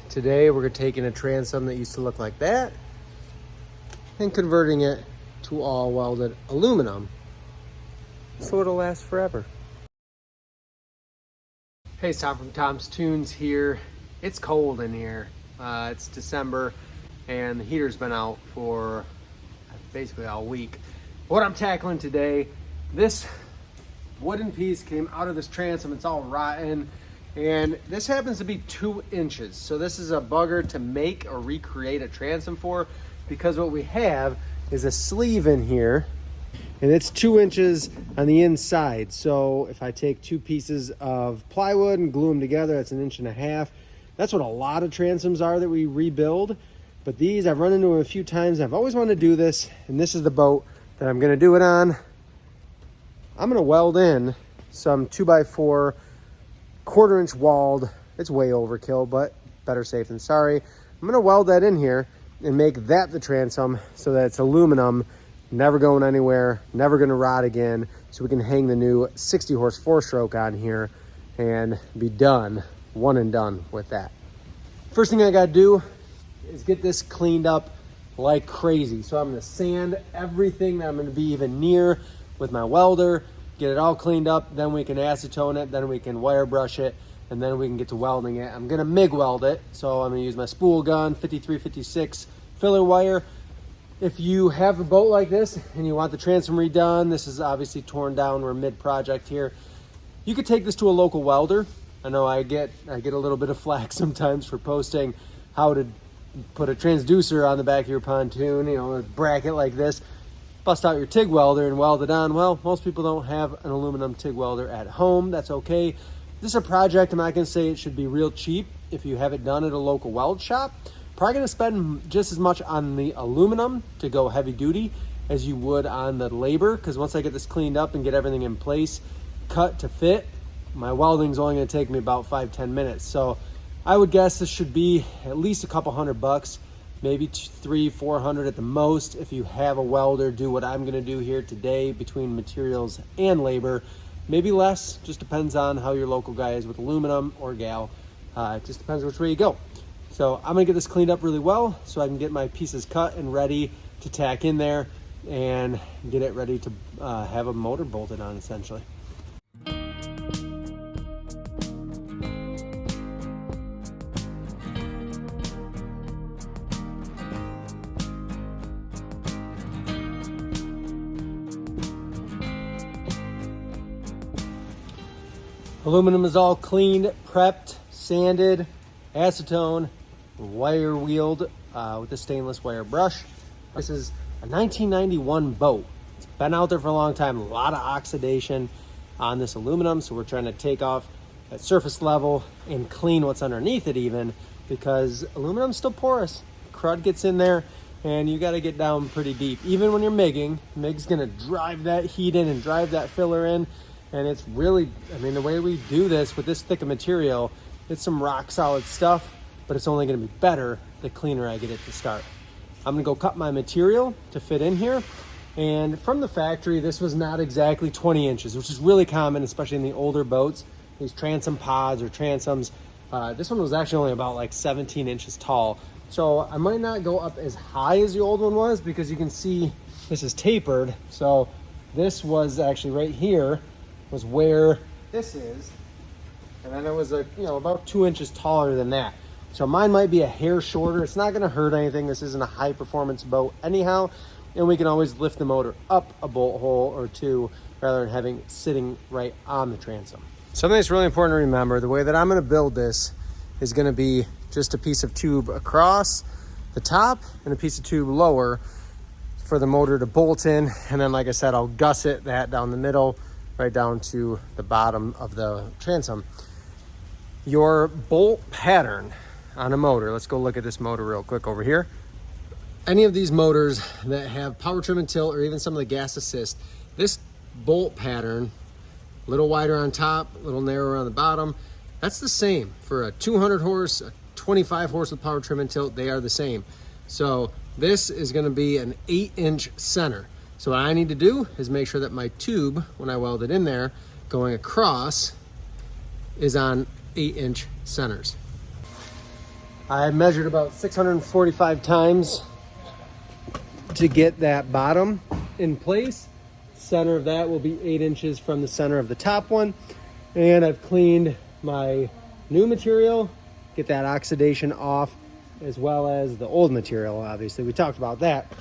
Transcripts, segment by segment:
Today we're taking a transom that used to look like that and converting it to all welded aluminum so it'll last forever. Hey, it's Tom from Toons here. It's cold in here. It's December and the heater's been out for basically all week. What I'm tackling today, this wooden piece came out of this transom. It's all rotten. And this happens to be 2 inches. So this is a bugger to make or recreate a transom for, because what we have is a sleeve in here and it's 2 inches on the inside. So if I take 2 pieces of plywood and glue them together, that's 1.5 inches. That's what a lot of transoms are that we rebuild. But these, I've run into them a few times. I've always wanted to do this, and this is the boat that I'm gonna do it on. I'm gonna weld in some 2x4 1/4 inch walled. It's way overkill, but better safe than sorry. I'm gonna weld that in here and make that the transom so that it's aluminum, never going anywhere, never gonna rot again, so we can hang the new 60 horse 4-stroke on here and be done, one and done with that. First thing I gotta do is get this cleaned up like crazy. So I'm gonna sand everything that I'm gonna be even near with my welder, get it all cleaned up, then we can acetone it, then we can wire brush it, and then we can get to welding it. I'm gonna MIG weld it, so I'm gonna use my spool gun, 5356 filler wire. If you have a boat like this and you want the transom redone, this is obviously torn down, we're mid-project here, you could take this to a local welder. I know I get a little bit of flack sometimes for posting how to put a transducer on the back of your pontoon, you know, a bracket like this. Bust out your TIG welder and weld it on. Well, most people don't have an aluminum TIG welder at home. That's okay. This is a project. I'm not going to say it should be real cheap if you have it done at a local weld shop. Probably going to spend just as much on the aluminum to go heavy duty as you would on the labor, because once I get this cleaned up and get everything in place, cut to fit, my welding is only going to take me about 5-10 minutes. So I would guess this should be at least a couple $100, maybe $300-400 at the most. If you have a welder, do what I'm gonna do here today between materials and labor. Maybe less, just depends on how your local guy is with aluminum or gal. It just depends which way you go. So I'm gonna get this cleaned up really well so I can get my pieces cut and ready to tack in there and get it ready to have a motor bolted on essentially. Aluminum is all cleaned, prepped, sanded, acetone, wire wheeled with a stainless wire brush. This is a 1991 boat. It's been out there for a long time, a lot of oxidation on this aluminum, so we're trying to take off at surface level and clean what's underneath it even, because aluminum's still porous. Crud gets in there and you gotta get down pretty deep. Even when you're MIGing, MIG's gonna drive that heat in and drive that filler in. And it's really, I mean, the way we do this with this thick of material, it's some rock solid stuff, but it's only gonna be better the cleaner I get it to start. I'm gonna go cut my material to fit in here. And from the factory, this was not exactly 20 inches, which is really common, especially in the older boats, these transom pods or transoms. This one was actually only about like 17 inches tall. So I might not go up as high as the old one was, because you can see this is tapered. So this was actually right here, was where this is, and then it was about 2 inches taller than that. So mine might be a hair shorter. It's not going to hurt anything. This isn't a high performance boat anyhow, and we can always lift the motor up a bolt hole or two rather than having it sitting right on the transom. Something that's really important to remember, the way that I'm going to build this is going to be just a piece of tube across the top and a piece of tube lower for the motor to bolt in, and then like I said, I'll gusset that down the middle right down to the bottom of the transom. Your bolt pattern on a motor, let's go look at this motor real quick over here. Any of these motors that have power trim and tilt, or even some of the gas assist, this bolt pattern, a little wider on top, a little narrower on the bottom, that's the same for a 200 horse, a 25 horse with power trim and tilt, they are the same. So this is gonna be an 8-inch center. So what I need to do is make sure that my tube, when I weld it in there, going across, is on 8-inch centers. I measured about 645 times to get that bottom in place. Center of that will be 8 inches from the center of the top one. And I've cleaned my new material, get that oxidation off, as well as the old material, obviously. We talked about that.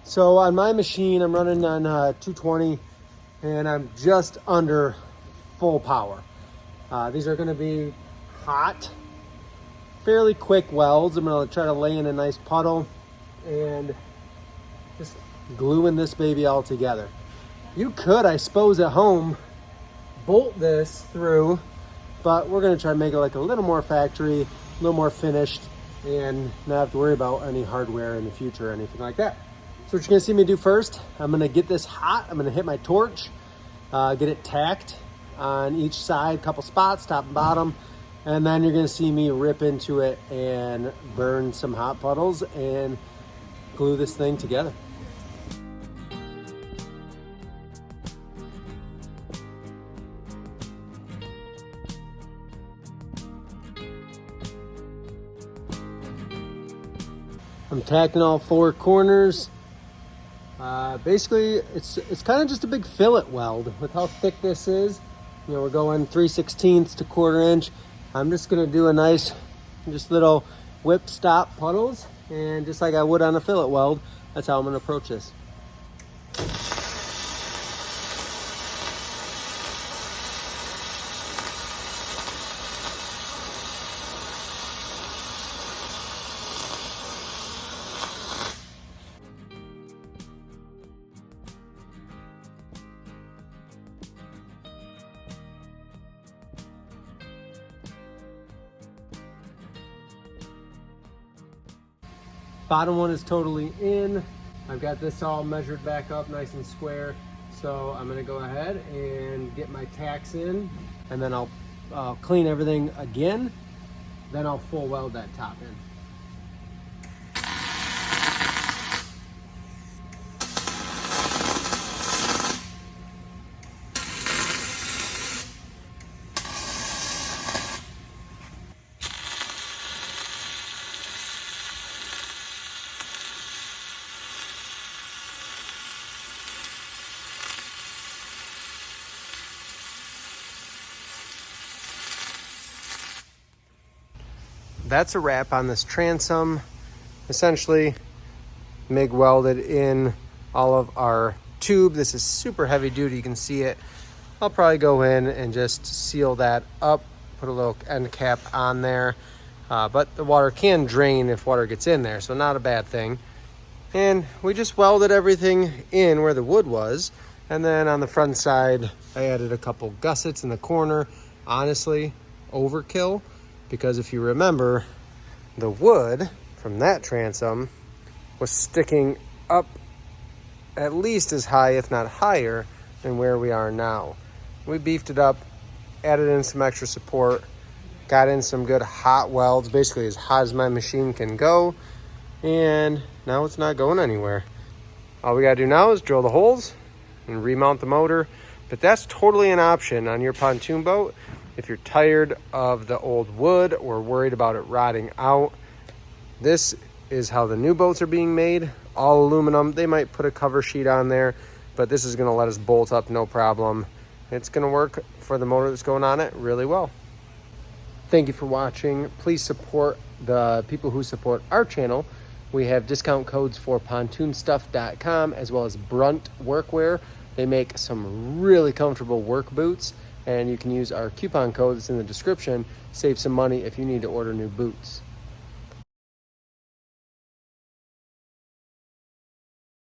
So on my machine, I'm running on 220, and I'm just under full power. These are gonna be hot, fairly quick welds. I'm gonna try to lay in a nice puddle and just gluing this baby all together. You could, I suppose, at home, bolt this through, but we're gonna try to make it like a little more factory, a little more finished, and not have to worry about any hardware in the future or anything like that. So what you're gonna see me do first, I'm gonna get this hot, I'm gonna hit my torch, get it tacked on each side, couple spots, top and bottom, and then you're gonna see me rip into it and burn some hot puddles and glue this thing together. I'm tacking all 4 corners. Basically, it's kind of just a big fillet weld with how thick this is. You know, we're going 3/16 to 1/4 inch. I'm just gonna do a nice, just little whip stop puddles, and just like I would on a fillet weld, that's how I'm gonna approach this. Bottom one is totally in. I've got this all measured back up nice and square. So I'm gonna go ahead and get my tacks in, and then I'll clean everything again. Then I'll full weld that top in. That's a wrap on this transom. Essentially, MIG welded in all of our tube. This is super heavy duty, you can see it. I'll probably go in and just seal that up, put a little end cap on there. But the water can drain if water gets in there, so not a bad thing. And we just welded everything in where the wood was. And then on the front side, I added a couple gussets in the corner. Honestly, overkill. Because if you remember, the wood from that transom was sticking up at least as high, if not higher, than where we are now. We beefed it up, added in some extra support, got in some good hot welds, basically as hot as my machine can go, and now it's not going anywhere. All we gotta do now is drill the holes and remount the motor, but that's totally an option on your pontoon boat. If you're tired of the old wood or worried about it rotting out, this is how the new boats are being made. All aluminum. They might put a cover sheet on there, but this is gonna let us bolt up no problem. It's gonna work for the motor that's going on it really well. Thank you for watching. Please support the people who support our channel. We have discount codes for pontoonstuff.com as well as Brunt Workwear. They make some really comfortable work boots, and you can use our coupon code that's in the description, save some money if you need to order new boots.